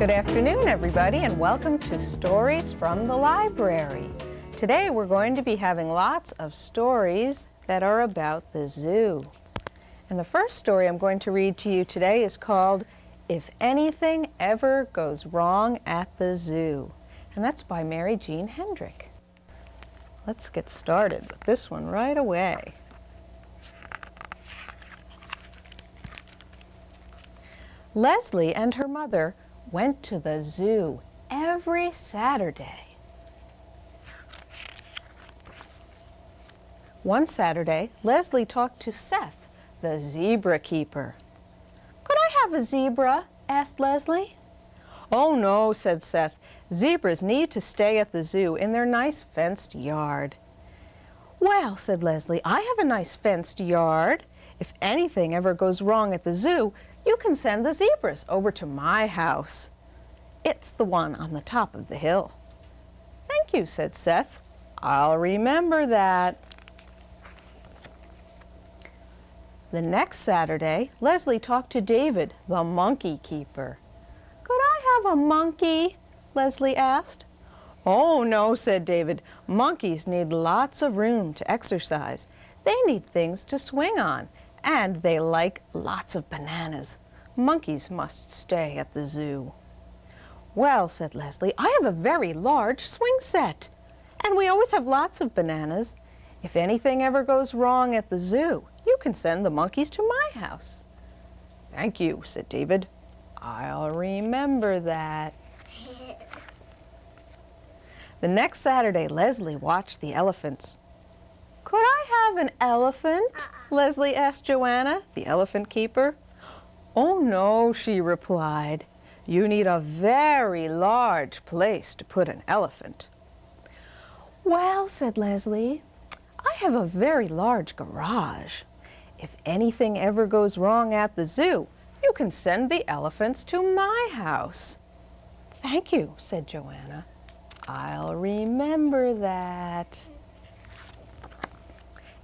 Good afternoon, everybody, and welcome to Stories from the Library. Today we're going to be having lots of stories that are about the zoo. And the first story I'm going to read to you today is called If Anything Ever Goes Wrong at the Zoo. And that's by Mary Jean Hendrick. Let's get started with this one right away. Leslie and her mother went to the zoo every Saturday. One Saturday, Leslie talked to Seth, the zebra keeper. "Could I have a zebra?" asked Leslie. "Oh no," said Seth. "Zebras need to stay at the zoo in their nice fenced yard." "Well," said Leslie, "I have a nice fenced yard. If anything ever goes wrong at the zoo, you can send the zebras over to my house. It's the one on the top of the hill." "Thank you," said Seth. "I'll remember that." The next Saturday, Leslie talked to David, the monkey keeper. "Could I have a monkey?" Leslie asked. "Oh no," said David. "Monkeys need lots of room to exercise. They need things to swing on, and they like lots of bananas. Monkeys must stay at the zoo." "Well," said Leslie, "I have a very large swing set, and we always have lots of bananas. If anything ever goes wrong at the zoo, you can send the monkeys to my house." "Thank you," said David. "I'll remember that." The next Saturday, Leslie watched the elephants. "Could I have an elephant?" Leslie asked Joanna, the elephant keeper. "Oh no," she replied. "You need a very large place to put an elephant." "Well," said Leslie, "I have a very large garage. If anything ever goes wrong at the zoo, you can send the elephants to my house." "Thank you," said Joanna. "I'll remember that."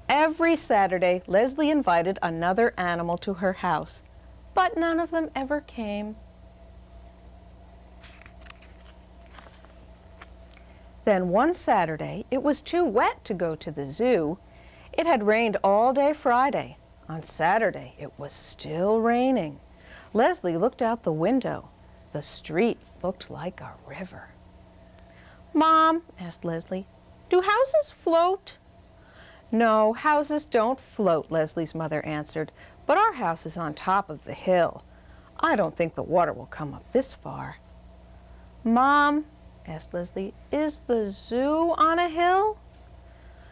Every Saturday, Leslie invited another animal to her house, but none of them ever came. Then one Saturday, it was too wet to go to the zoo. It had rained all day Friday. On Saturday, it was still raining. Leslie looked out the window. The street looked like a river. "Mom," asked Leslie, "do houses float?" "No, houses don't float," Leslie's mother answered, "but our house is on top of the hill. I don't think the water will come up this far." "Mom," asked Leslie, "is the zoo on a hill?"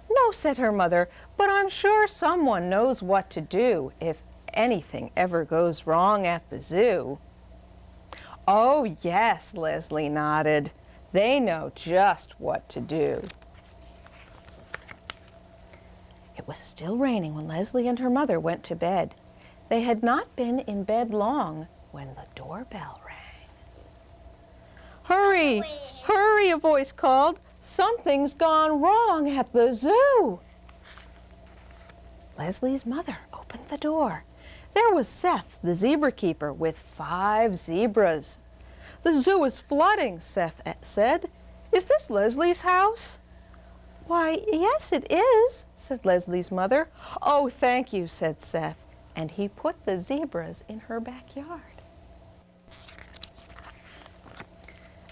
"No," said her mother, "but I'm sure someone knows what to do if anything ever goes wrong at the zoo." "Oh, yes," Leslie nodded. "They know just what to do." It was still raining when Leslie and her mother went to bed. They had not been in bed long when the doorbell rang. "Hurry! Hurry!" a voice called. "Something's gone wrong at the zoo." Leslie's mother opened the door. There was Seth, the zebra keeper, with 5 zebras. "The zoo is flooding," Seth said. "Is this Leslie's house?" "Why, yes, it is," said Leslie's mother. "Oh, thank you," said Seth, and he put the zebras in her backyard.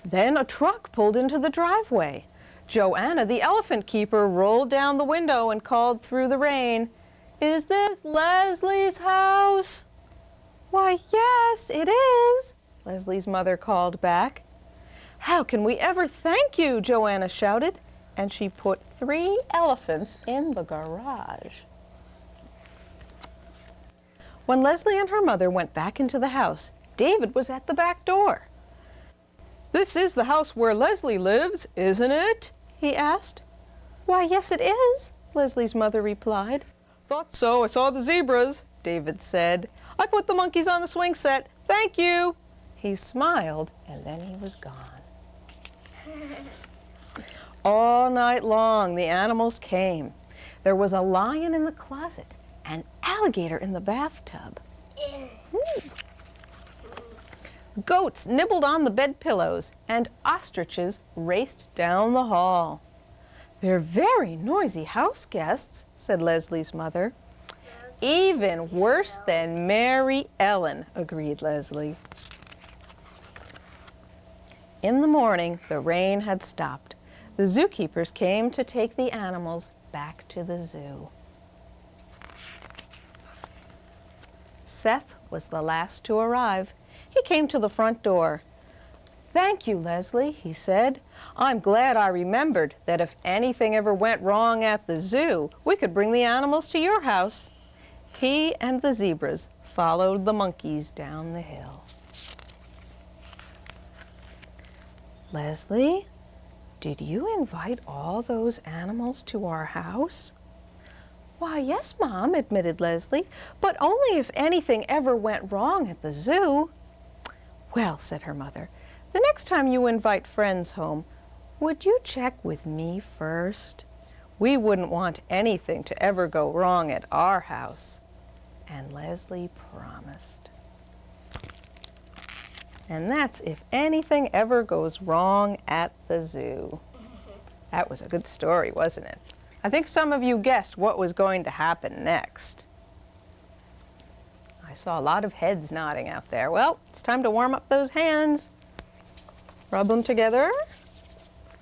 Then a truck pulled into the driveway. Joanna, the elephant keeper, rolled down the window and called through the rain, "Is this Leslie's house?" "Why, yes, it is," Leslie's mother called back. "How can we ever thank you?" Joanna shouted, and she put 3 elephants in the garage. When Leslie and her mother went back into the house, David was at the back door. "This is the house where Leslie lives, isn't it?" he asked. "Why, yes, it is," Leslie's mother replied. "Thought so. I saw the zebras," David said. "I put the monkeys on the swing set. Thank you." He smiled, and then he was gone. All night long, the animals came. There was a lion in the closet, an alligator in the bathtub. Goats nibbled on the bed pillows, and ostriches raced down the hall. "They're very noisy house guests," said Leslie's mother. "Even worse than Mary Ellen," agreed Leslie. In the morning, the rain had stopped. The zookeepers came to take the animals back to the zoo. Seth was the last to arrive. He came to the front door. "Thank you, Leslie," he said. "I'm glad I remembered that if anything ever went wrong at the zoo, we could bring the animals to your house." He and the zebras followed the monkeys down the hill. "Leslie, did you invite all those animals to our house?" "Why, yes, Mom," admitted Leslie, "but only if anything ever went wrong at the zoo." "Well," said her mother, "the next time you invite friends home, would you check with me first? We wouldn't want anything to ever go wrong at our house." And Leslie promised. And that's if anything ever goes wrong at the zoo. That was a good story, wasn't it? I think some of you guessed what was going to happen next. I saw a lot of heads nodding out there. Well, it's time to warm up those hands. Rub them together.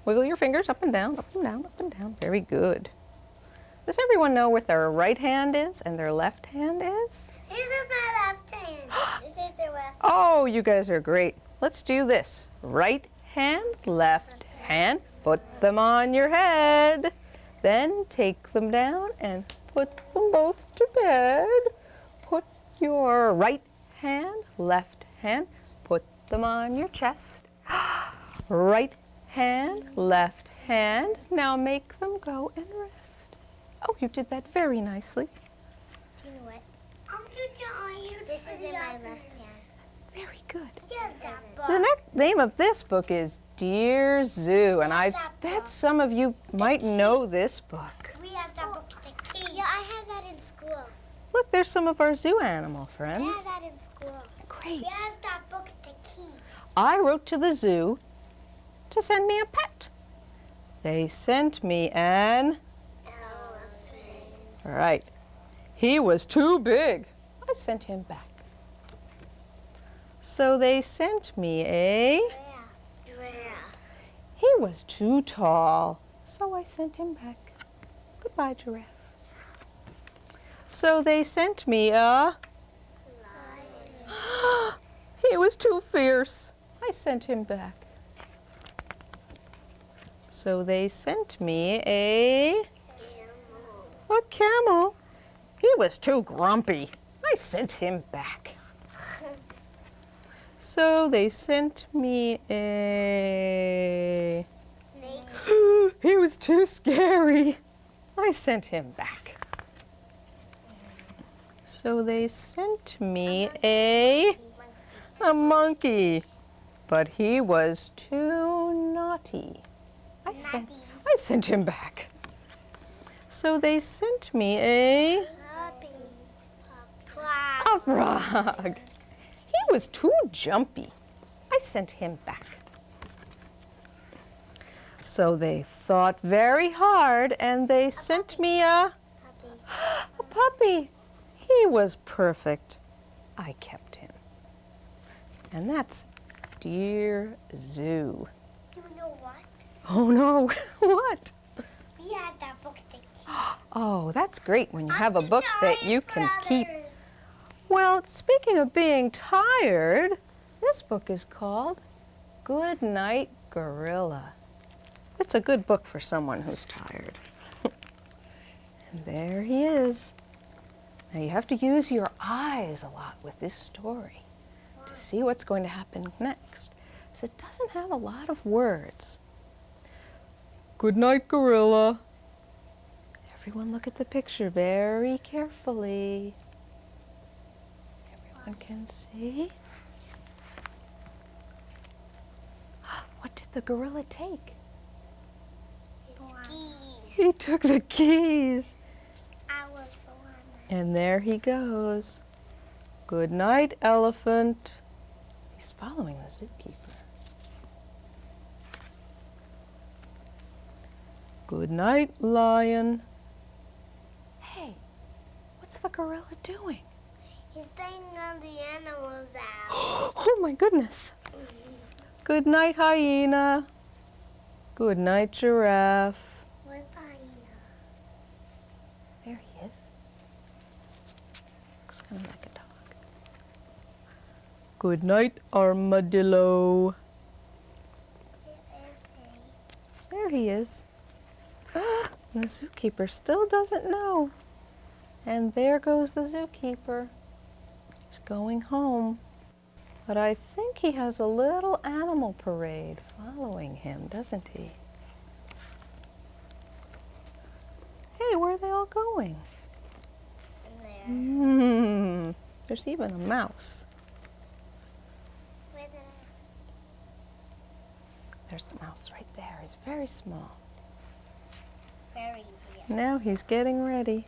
Wiggle your fingers up and down, up and down, up and down. Very good. Does everyone know what their right hand is and their left hand is? This is my left hand. This is the left. Oh, you guys are great. Let's do this. Right hand, left hand. Put them on your head. Then take them down and put them both to bed. Put your right hand, left hand. Put them on your chest. Right hand, left hand. Now make them go and rest. Oh, you did that very nicely. Do you know what? This is in my left hand. Very good. Yes, that book. The name of this book is Dear Zoo, and I bet some of you might know this book. We have that book, the key. Yeah, I have that in school. Look, there's some of our zoo animal I friends. have that in school. Great. We have that book, the key. I wrote to the zoo to send me a pet. They sent me an... Elephant. Right. He was too big. I sent him back. So they sent me a... He was too tall. So I sent him back. Goodbye, giraffe. So they sent me a... He was too fierce. I sent him back. So they sent me a camel. He was too grumpy. I sent him back. So they sent me a... Snake. He was too scary. I sent him back. So they sent me a monkey. But he was too naughty. I sent him back. So they sent me a frog. He was too jumpy. I sent him back. So they thought very hard and they sent me a puppy. He was perfect. I kept him. And that's Dear Zoo. Do you know what? Oh no, what? We have that book, the key. Oh, that's great when you have a book that you can keep. Well, speaking of being tired, this book is called Good Night, Gorilla. It's a good book for someone who's tired. And there he is. Now you have to use your eyes a lot with this story to see what's going to happen next, because it doesn't have a lot of words. Good night, gorilla. Everyone look at the picture very carefully. Everyone can see. What did the gorilla take? He took the keys. I was the one. And there he goes. Good night, elephant. He He's following the zookeeper. Good night, lion. Hey, what's the gorilla doing? He's taking all the animals out. Oh my goodness. Good night, hyena. Good night, giraffe. Where's the hyena? There he is. Looks kind of like a dog. Good night, armadillo. There he is. The zookeeper still doesn't know. And there goes the zookeeper. He's going home. But I think he has a little animal parade following him, doesn't he? Hey, where are they all going? There. There's even a mouse. Where's the There's the mouse right there. He's very small. Very big. Now he's getting ready.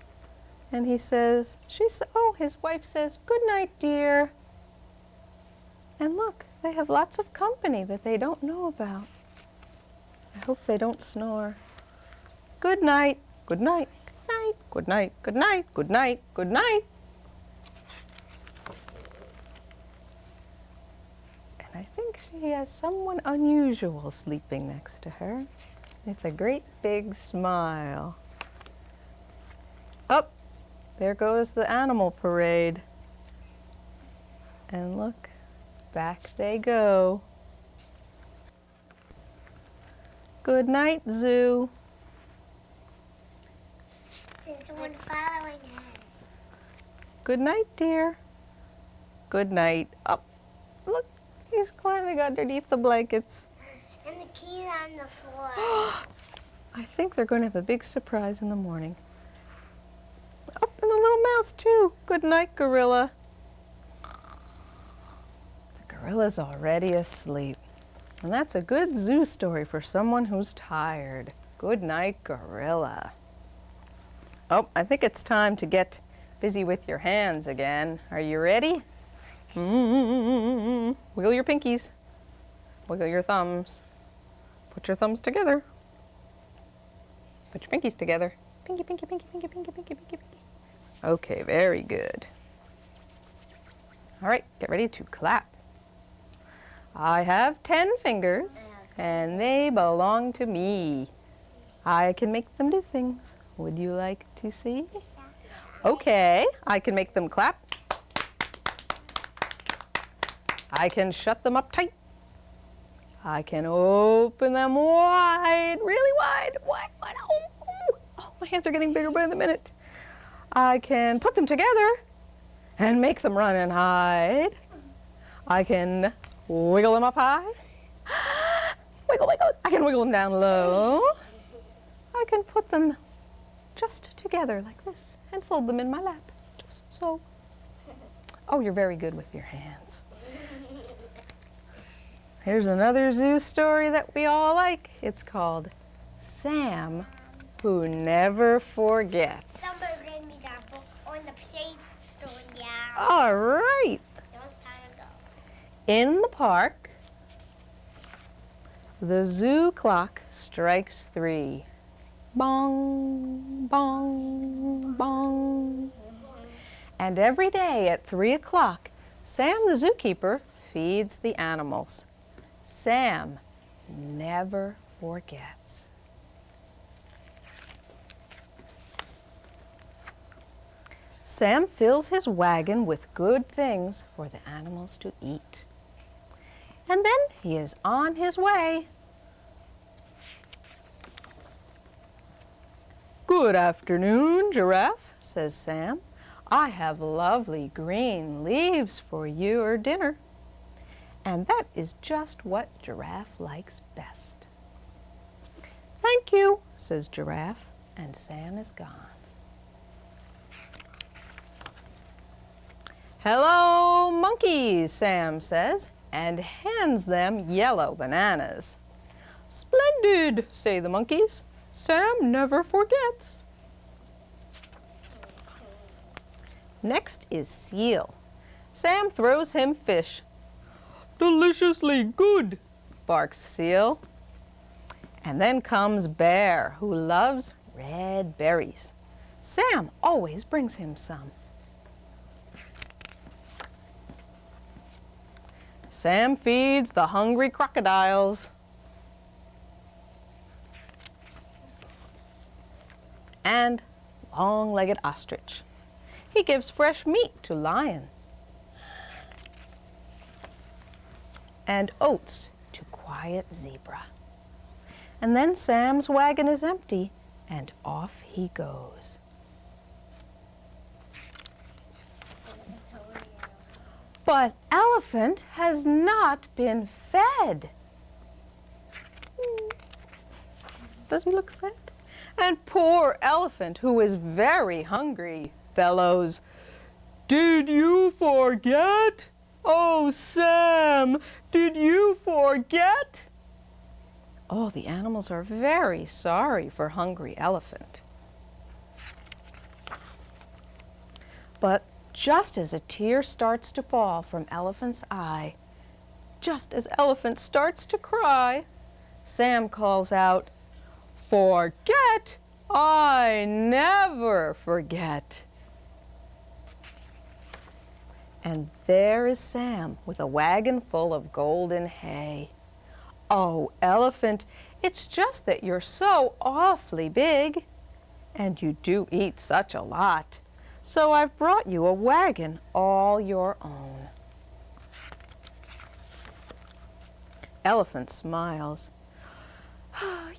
And he says, his wife says, good night, dear. And look, they have lots of company that they don't know about. I hope they don't snore. Good night, good night, good night, good night, good night, good night, good night. And I think she has someone unusual sleeping next to her with a great big smile. Up, there goes the animal parade. And look, back they go. Good night, zoo. There's someone following her. Good night, dear. Good night. Up. Look, he's climbing underneath the blankets. And the key's on the floor. I think they're going to have a big surprise in the morning. Up, and the little mouse, too. Good night, gorilla. The gorilla's already asleep. And that's a good zoo story for someone who's tired. Good night, gorilla. Oh, I think it's time to get busy with your hands again. Are you ready? Wiggle your pinkies. Wiggle your thumbs. Put your thumbs together. Put your pinkies together. Pinky, pinky, pinky, pinky, pinky, pinky, pinky, pinky. Okay, very good. All right, get ready to clap. I have 10 fingers, and they belong to me. I can make them do things. Would you like to see? Okay, I can make them clap. I can shut them up tight. I can open them wide, really wide. Wide. Oh, my hands are getting bigger by the minute. I can put them together and make them run and hide. I can wiggle them up high. Wiggle, wiggle. I can wiggle them down low. I can put them just together like this and fold them in my lap, just so. Oh, you're very good with your hands. Here's another zoo story that we all like. It's called Sam Who Never Forgets. Somebody gave me that book on the page store, yeah. All right. Long time ago. In the park, the zoo clock strikes 3. Bong, bong, bong. And every day at 3 o'clock, Sam the zookeeper feeds the animals. Sam never forgets. Sam fills his wagon with good things for the animals to eat. And then he is on his way. Good afternoon, Giraffe, says Sam. I have lovely green leaves for your dinner. And that is just what Giraffe likes best. Thank you, says Giraffe, and Sam is gone. Hello, monkeys, Sam says, and hands them yellow bananas. Splendid, say the monkeys. Sam never forgets. Next is Seal. Sam throws him fish. Deliciously good, barks Seal. And then comes Bear, who loves red berries. Sam always brings him some. Sam feeds the hungry crocodiles. And long-legged ostrich. He gives fresh meat to lion. And oats to quiet zebra. And then Sam's wagon is empty, and off he goes. But Elephant has not been fed. Does he look sad? And poor Elephant, who is very hungry, bellows, "Did you forget? Oh, Sam, did you forget?" Oh, the animals are very sorry for hungry Elephant. But just as a tear starts to fall from Elephant's eye, just as Elephant starts to cry, Sam calls out, "Forget? I never forget." And there is Sam with a wagon full of golden hay. "Oh, Elephant, it's just that you're so awfully big, and you do eat such a lot. So I've brought you a wagon all your own." Elephant smiles.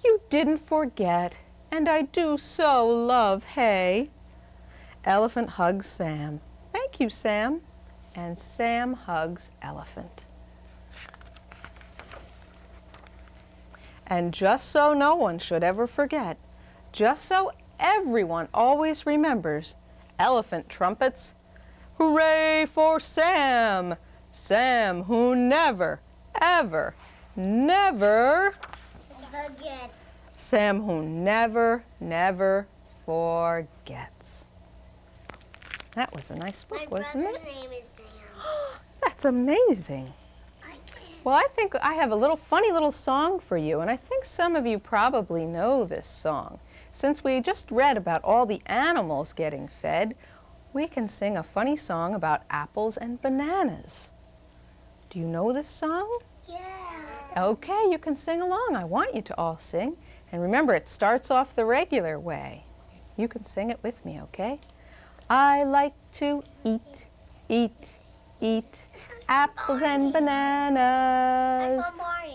"You didn't forget, and I do so love hay." Elephant hugs Sam. "Thank you, Sam." And Sam hugs Elephant. And just so no one should ever forget, just so everyone always remembers, Elephant trumpets, "Hooray for Sam! Sam who never, ever, never Forget. Sam who never, never forgets." That was a nice book, My wasn't brother's it? name is Sam. That's amazing. Well, I think I have a funny little song for you, and I think some of you probably know this song. Since we just read about all the animals getting fed, we can sing a funny song about apples and bananas. Do you know this song? Yeah. Okay, you can sing along. I want you to all sing. And remember, it starts off the regular way. You can sing it with me, okay? I like to eat, eat, eat apples and bananas.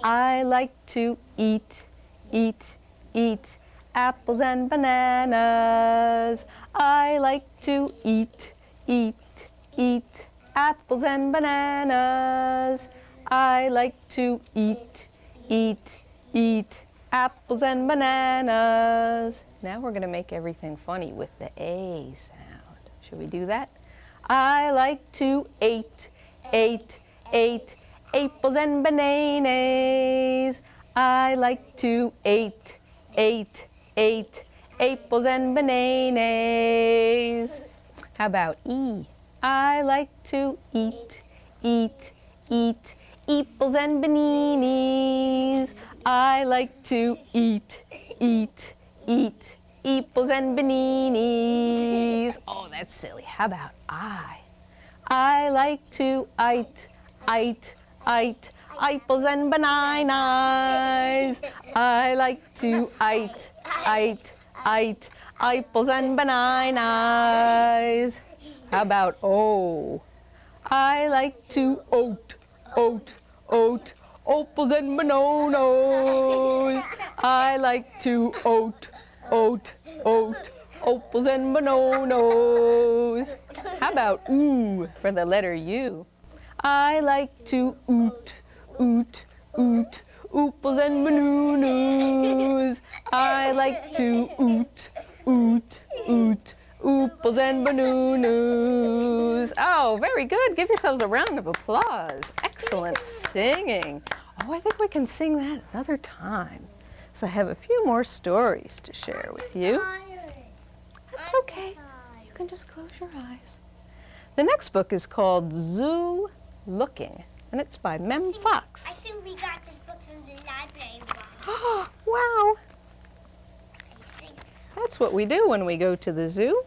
I like to eat, eat, eat apples and bananas. I like to eat, eat, eat apples and bananas. I like to eat, eat, eat apples and bananas. Now we're going to make everything funny with the A sound. Should we do that? I like to eat, eat, eat apples and bananas. I like to eat, eat, eat apples and bananas. How about E? I like to eat, eat, eat apples and bananas. I like to eat, eat, eat apples and bananas. Oh, that's silly. How about I? I like to eat, eat, eat apples and bananas. I like to eat, eat, eat apples and bananas. How about O? I like to oat, oat, oat apples and bananas. I like to oat, oat, oat apples and bananas. How about oo for the letter U? I like to oot, oot, oot apples and bananas. I like to oot, oot, oot apples and bananas. Oh, very good. Give yourselves a round of applause. Excellent singing. Oh, I think we can sing that another time. So I have a few more stories to share with you. That's okay. You can just close your eyes. The next book is called Zoo Looking. and it's by Mem Fox. I think we got this book from the library. Wow, I think. that's what we do when we go to the zoo.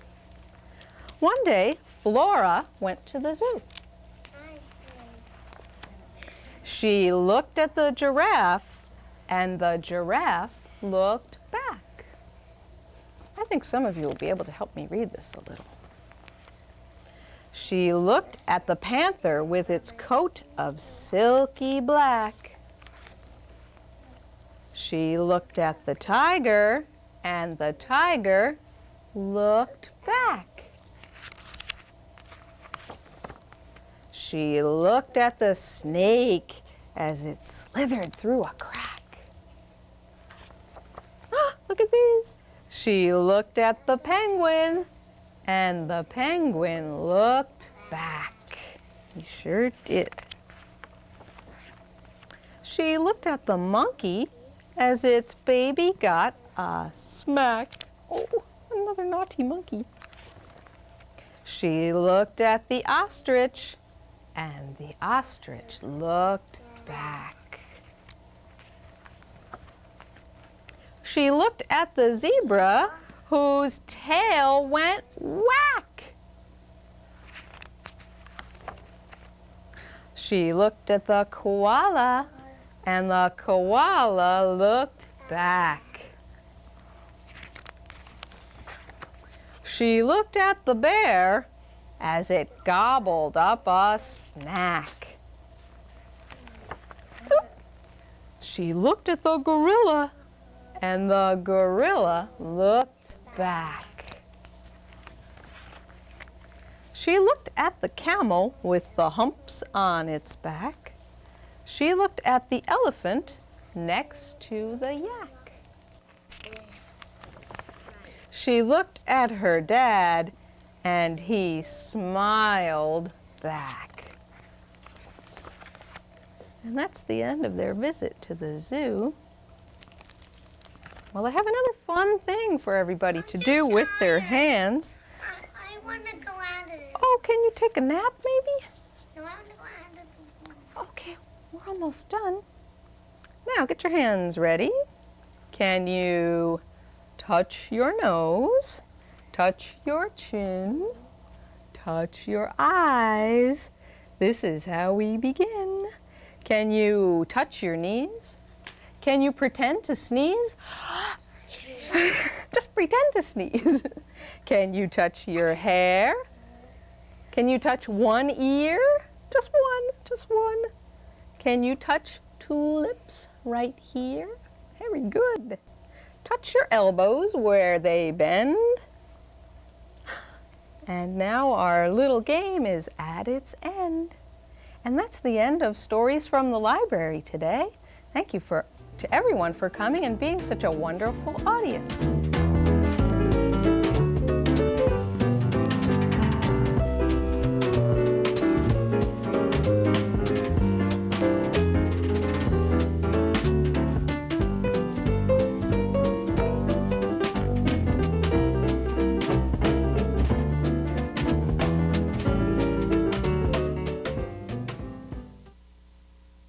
One day, Flora went to the zoo. She looked at the giraffe, and the giraffe looked back. I think some of you will be able to help me read this a little. She looked at the panther with its coat of silky black. She looked at the tiger, and the tiger looked back. She looked at the snake as it slithered through a crack. Look at these. She looked at the penguin, and the penguin looked back. He sure did. She looked at the monkey as its baby got a smack. Oh, another naughty monkey. She looked at the ostrich, and the ostrich looked back. She looked at the zebra, whose tail went whack. She looked at the koala, and the koala looked back. She looked at the bear as it gobbled up a snack. She looked at the gorilla, and the gorilla looked back. She looked at the camel with the humps on its back. She looked at the elephant next to the yak. She looked at her dad, and he smiled back. And that's the end of their visit to the zoo. Well, I have another fun thing for everybody to do with their hands. I want to go out of this. Oh, can you take a nap maybe? No, I want to go out of this. Okay, we're almost done. Now get your hands ready. Can you touch your nose? Touch your chin, touch your eyes. This is how we begin. Can you touch your knees? Can you pretend to sneeze? Just pretend to sneeze. Can you touch your hair? Can you touch one ear? Just one. Can you touch two lips right here? Very good. Touch your elbows where they bend. And now our little game is at its end. And that's the end of Stories from the Library today. Thank you to everyone for coming and being such a wonderful audience.